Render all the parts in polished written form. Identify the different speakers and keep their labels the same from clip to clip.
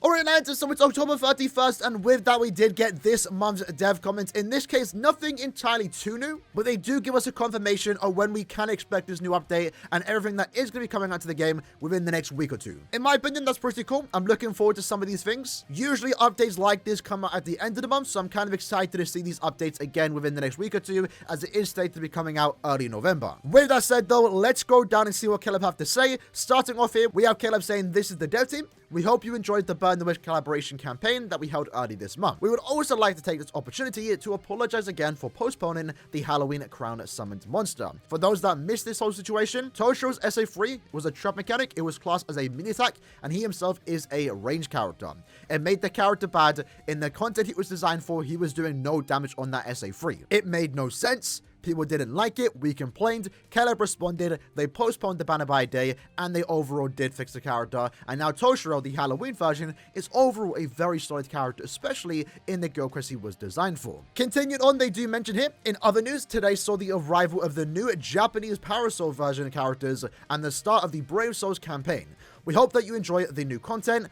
Speaker 1: Alright, lads, so it's October 31st, and with that, we did get this month's dev comments. In this case, nothing entirely too new, but they do give us a confirmation of when we can expect this new update and everything that is going to be coming out to the game within the next week or two. In my opinion, that's pretty cool. I'm looking forward to some of these things. Usually, updates like this come out at the end of the month, so I'm kind of excited to see these updates again within the next week or two, as it is stated to be coming out early November. With that said, though, let's go down and see what Caleb have to say. Starting off here, we have Caleb saying, "This is the dev team. We hope you enjoyed the Burn the Witch collaboration campaign that we held early this month. We would also like to take this opportunity to apologize again for postponing the Halloween Crown Summoned monster. For those that missed this whole situation, Toshiro's SA3 was a trap mechanic. It was classed as a mini attack, and he himself is a range character. It made the character bad. In the content it was designed for, he was doing no damage on that SA3. It made no sense. People didn't like it, we complained, Caleb responded, they postponed the banner by a day, and they overall did fix the character, and now Toshiro, the Halloween version, is overall a very solid character, especially in the Guild Quest he was designed for." Continuing on, they do mention here, "In other news, today saw the arrival of the new Japanese Parasol version characters and the start of the Brave Souls campaign. We hope that you enjoy the new content."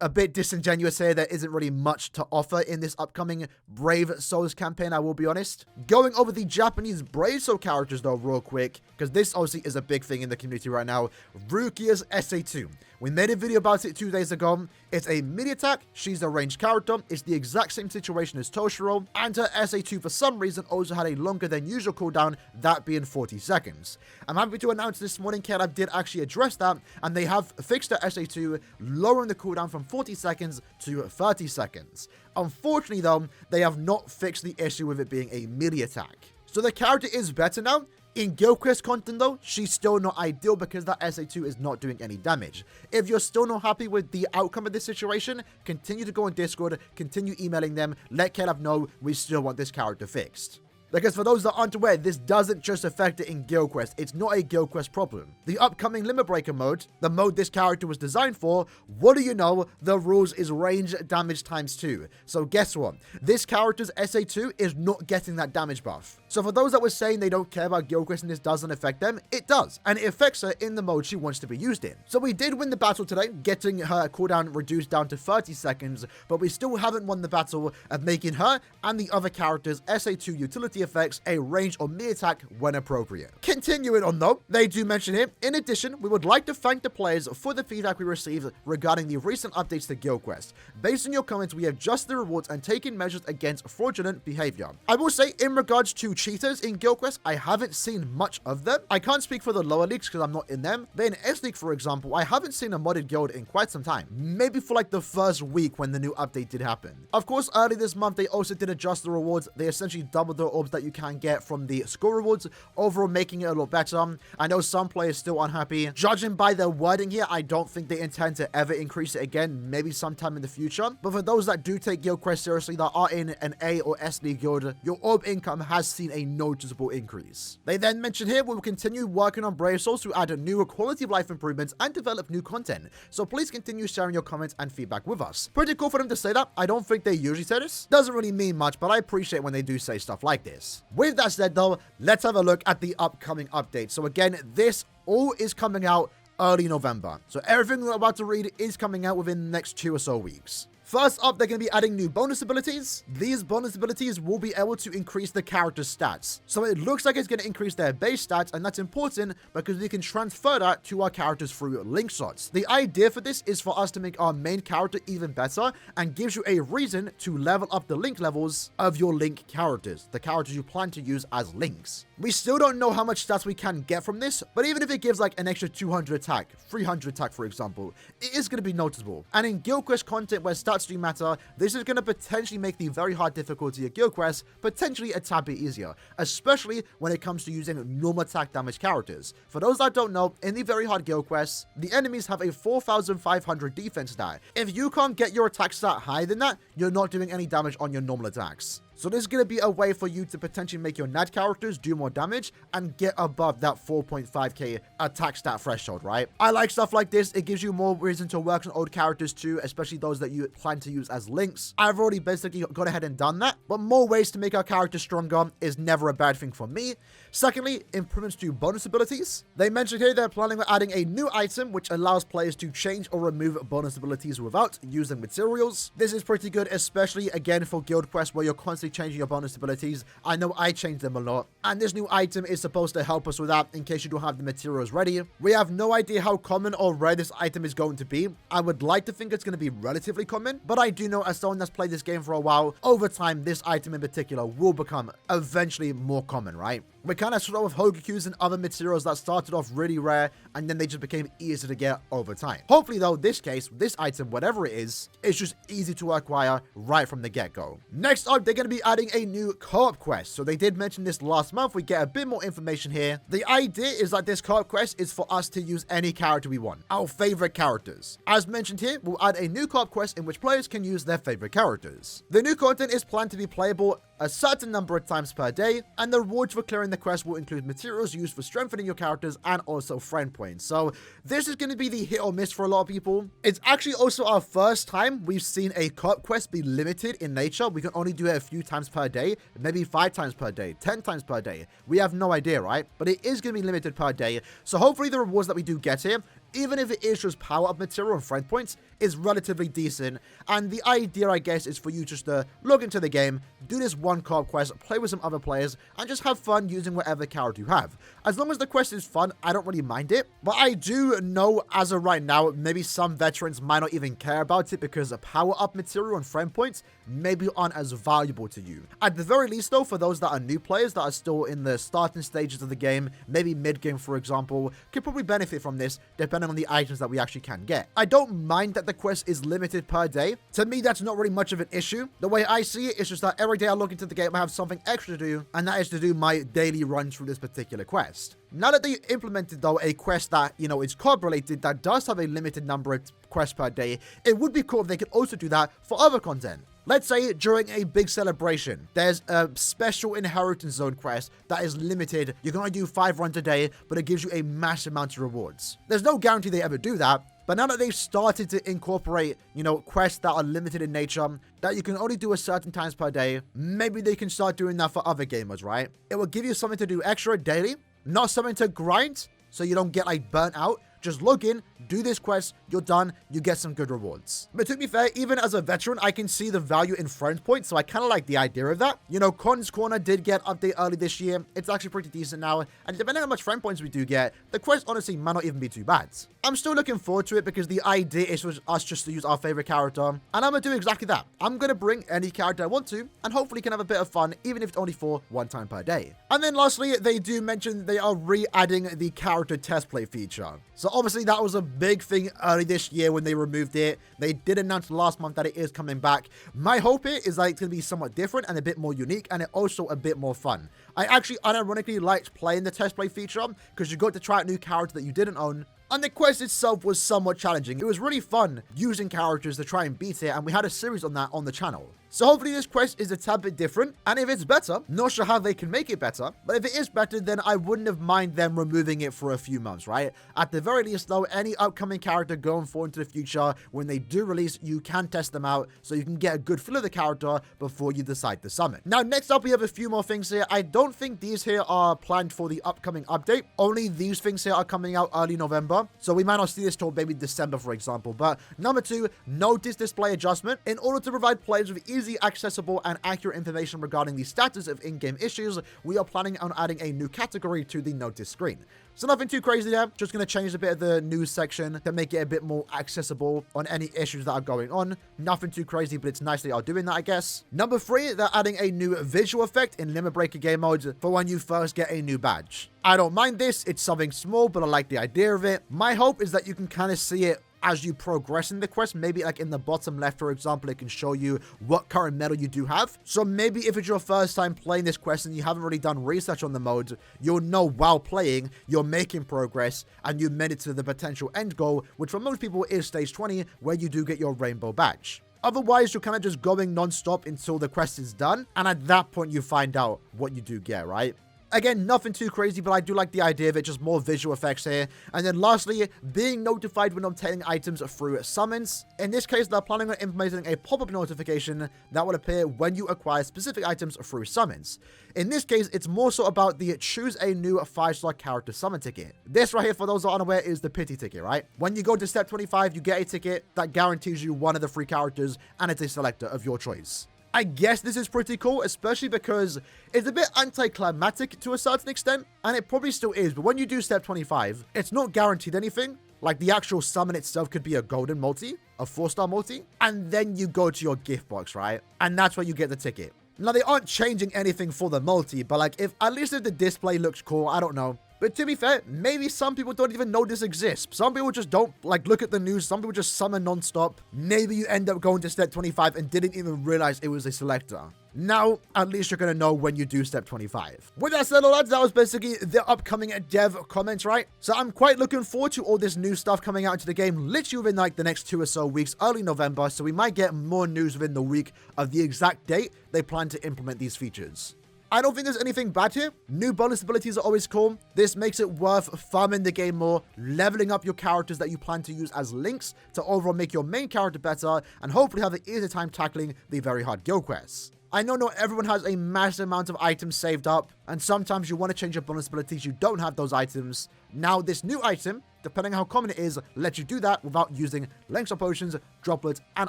Speaker 1: A bit disingenuous here. There isn't really much to offer in this upcoming Brave Souls campaign, I will be honest. Going over the Japanese Brave Soul characters though real quick, because this obviously is a big thing in the community right now. Rukia's SA2. We made a video about it 2 days ago. It's a mini attack. She's a ranged character. It's the exact same situation as Toshiro, and her SA2 for some reason also had a longer than usual cooldown, that being 40 seconds. I'm happy to announce this morning Caleb did actually address that, and they have fixed her SA2, lowering the cooldown from 40 seconds to 30 seconds. Unfortunately though, they have not fixed the issue with it being a melee attack. So the character is better now. In Guild Quest content though, she's still not ideal because that SA2 is not doing any damage. If you're still not happy with the outcome of this situation, continue to go on Discord, continue emailing them, let Caleb know we still want this character fixed. Because for those that aren't aware, this doesn't just affect it in Guild Quest. It's not a Guild Quest problem. The upcoming Limit Breaker mode, the mode this character was designed for, what do you know, the rules is range damage times 2. So guess what? This character's SA2 is not getting that damage buff. So for those that were saying they don't care about Guild Quest and this doesn't affect them, it does. And it affects her in the mode she wants to be used in. So we did win the battle today, getting her cooldown reduced down to 30 seconds, but we still haven't won the battle of making her and the other characters' SA2 utility effects a range or melee attack when appropriate. Continuing on though, they do mention here, "In addition, we would like to thank the players for the feedback we received regarding the recent updates to Guild Quest. Based on your comments, we have adjusted the rewards and taken measures against fraudulent behavior." I will say, in regards to cheaters in Guild Quest, I haven't seen much of them. I can't speak for the lower leagues because I'm not in them, but in S League, for example, I haven't seen a modded guild in quite some time. Maybe for like the first week when the new update did happen. Of course, early this month, they also did adjust the rewards. They essentially doubled the orbs that you can get from the score rewards, overall making it a lot better. I know some players still unhappy. Judging by their wording here, I don't think they intend to ever increase it again, maybe sometime in the future. But for those that do take Guild Quest seriously, that are in an A or S League guild, your orb income has seen a noticeable increase. They then mention here, "We will continue working on Brave Souls to add new quality of life improvements and develop new content. So please continue sharing your comments and feedback with us." Pretty cool for them to say that. I don't think they usually say this. Doesn't really mean much, but I appreciate when they do say stuff like this. With that said though, let's have a look at the upcoming updates. So again, this all is coming out early November. So everything we're about to read is coming out within the next 2 or so weeks. First up, they're going to be adding new bonus abilities. These bonus abilities will be able to increase the character's stats. So it looks like it's going to increase their base stats, and that's important because we can transfer that to our characters through link slots. The idea for this is for us to make our main character even better and gives you a reason to level up the link levels of your link characters, the characters you plan to use as links. We still don't know how much stats we can get from this, but even if it gives like an extra 200 attack, 300 attack for example, it is going to be noticeable. And in Guild Quest content where stats do matter, this is going to potentially make the very hard difficulty of Guild Quest potentially a tad bit easier, especially when it comes to using normal attack damage characters. For those that don't know, in the very hard Guild Quests, the enemies have a 4,500 defense stat. If you can't get your attack stat higher than that, you're not doing any damage on your normal attacks. So this is going to be a way for you to potentially make your NAD characters do more damage and get above that 4.5k attack stat threshold, right? I like stuff like this. It gives you more reason to work on old characters too, especially those that you plan to use as links. I've already basically gone ahead and done that, but more ways to make our character stronger is never a bad thing for me. Secondly, improvements to bonus abilities. They mentioned here they're planning on adding a new item which allows players to change or remove bonus abilities without using materials. This is pretty good, especially again for Guild Quest where you're constantly changing your bonus abilities. I know I change them a lot, and this new item is supposed to help us with that in case you don't have the materials ready. We have no idea how common or rare this item is going to be. I would like to think it's going to be relatively common, but I do know as someone that's played this game for a while, over time this item in particular will become eventually more common, right? We kind of saw with Hogakus and other materials that started off really rare and then they just became easier to get over time. Hopefully though, this case, this item, whatever it is just easy to acquire right from the get-go. Next up, they're going to be adding a new co-op quest. So they did mention this last month. We get a bit more information here. The idea is that this co-op quest is for us to use any character we want, our favorite characters. As mentioned here, we'll add a new co-op quest in which players can use their favorite characters. The new content is planned to be playable a certain number of times per day, and the rewards for clearing the quest will include materials used for strengthening your characters and also friend points. So this is going to be the hit or miss for a lot of people. It's actually also our first time we've seen a co-op quest be limited in nature. We can only do it a few times per day, maybe 5 times per day, 10 times per day. We have no idea, right? But it is going to be limited per day. So hopefully the rewards that we do get here, even if it is just power-up material and friend points, is relatively decent. And the idea, I guess, is for you just to log into the game, do this one co-op quest, play with some other players, and just have fun using whatever character you have. As long as the quest is fun, I don't really mind it. But I do know, as of right now, maybe some veterans might not even care about it because the power-up material and friend points maybe aren't as valuable to you. At the very least, though, for those that are new players that are still in the starting stages of the game, maybe mid-game, for example, could probably benefit from this, depending on the items that we actually can get. I don't mind that the quest is limited per day. To me, that's not really much of an issue. The way I see it is just that every day I log into the game, I have something extra to do, and that is to do my daily run through this particular quest. Now that they implemented, though, a quest that, is co-op related, that does have a limited number of quests per day, it would be cool if they could also do that for other content. Let's say during a big celebration, there's a special inheritance zone quest that is limited. You can only do 5 runs a day, but it gives you a massive amount of rewards. There's no guarantee they ever do that, but now that they've started to incorporate, quests that are limited in nature, that you can only do a certain times per day, maybe they can start doing that for other gamers, right? It will give you something to do extra daily, not something to grind, so you don't get burnt out. Just log in, do this quest, you're done, you get some good rewards. But to be fair, even as a veteran, I can see the value in friend points, so I kind of like the idea of that. Con's Corner did get update early this year. It's actually pretty decent now, and depending on how much friend points we do get, the quest honestly might not even be too bad. I'm still looking forward to it because the idea is for us just to use our favorite character, and I'm going to do exactly that. I'm going to bring any character I want to, and hopefully can have a bit of fun, even if it's only for 1 time per day. And then lastly, they do mention they are re-adding the character test play feature. So obviously that was a big thing early this year when they removed it. They did announce last month that it is coming back. My hope here is that it's going to be somewhat different and a bit more unique, and it also a bit more fun. I actually unironically liked playing the test play feature because you got to try out new characters that you didn't own. And the quest itself was somewhat challenging. It was really fun using characters to try and beat it, and we had a series on that on the channel. So hopefully this quest is a tad bit different, and if it's better, not sure how they can make it better, but if it is better, then I wouldn't have mind them removing it for a few months, right? At the very least, though, any upcoming character going forward into the future, when they do release, you can test them out, so you can get a good feel of the character before you decide to summon. Now, next up, we have a few more things here. I don't think these here are planned for the upcoming update. Only these things here are coming out early November, so we might not see this till maybe December, for example. But number 2, notice display adjustment. In order to provide players with easy, accessible, and accurate information regarding the status of in-game issues, we are planning on adding a new category to the notice screen. So nothing too crazy there, just going to change a bit of the news section to make it a bit more accessible on any issues that are going on. Nothing too crazy, but it's nice they are doing that, I guess. Number 3, they're adding a new visual effect in Limit Breaker game mode for when you first get a new badge. I don't mind this, it's something small, but I like the idea of it. My hope is that you can kind of see it as you progress in the quest. Maybe in the bottom left, for example, it can show you what current medal you do have. So maybe if it's your first time playing this quest and you haven't really done research on the mode, you'll know while playing you're making progress and you made it to the potential end goal, which for most people is stage 20, where you do get your rainbow badge. Otherwise, you're kind of just going non-stop until the quest is done, and at that point you find out what you do get, right? Again, nothing too crazy, but I do like the idea of it, just more visual effects here. And then lastly, being notified when obtaining items through summons. In this case, they're planning on implementing a pop-up notification that will appear when you acquire specific items through summons. In this case, it's more so about the choose a new 5-star character summon ticket. This right here, for those that aren't aware, is the pity ticket, right? When you go to step 25, you get a ticket that guarantees you one of the 3 characters, and it's a selector of your choice. I guess this is pretty cool, especially because it's a bit anticlimactic to a certain extent, and it probably still is, but when you do step 25, it's not guaranteed anything. Like, the actual summon itself could be a golden multi, a 4-star multi, and then you go to your gift box, right? And that's where you get the ticket. Now, they aren't changing anything for the multi, but like, at least if the display looks cool, I don't know. But to be fair, maybe some people don't even know this exists. Some people just don't, like, look at the news. Some people just summon non-stop. Maybe you end up going to step 25 and didn't even realize it was a selector. Now, at least you're going to know when you do step 25. With that said, lads, that was basically the upcoming dev comments, right? So I'm quite looking forward to all this new stuff coming out into the game, literally within, like, the next 2 or so weeks, early November. So we might get more news within the week of the exact date they plan to implement these features. I don't think there's anything bad here. New bonus abilities are always cool. This makes it worth farming the game more, leveling up your characters that you plan to use as links to overall make your main character better, and hopefully have an easier time tackling the very hard guild quests. I know not everyone has a massive amount of items saved up, and sometimes you want to change your bonus abilities, you don't have those items. Now, this new item, depending on how common it is, lets you do that without using lengths of potions, droplets, and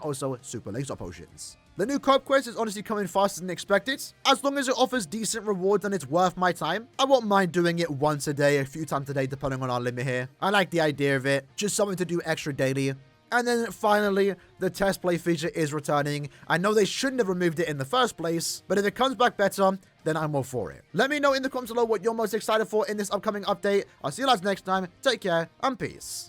Speaker 1: also super lengths of potions. The new Coop Quest is honestly coming faster than expected. As long as it offers decent rewards and it's worth my time, I won't mind doing it once a day, a few times a day, depending on our limit here. I like the idea of it, just something to do extra daily. And then finally, the test play feature is returning. I know they shouldn't have removed it in the first place, but if it comes back better, then I'm all for it. Let me know in the comments below what you're most excited for in this upcoming update. I'll see you guys next time. Take care and peace.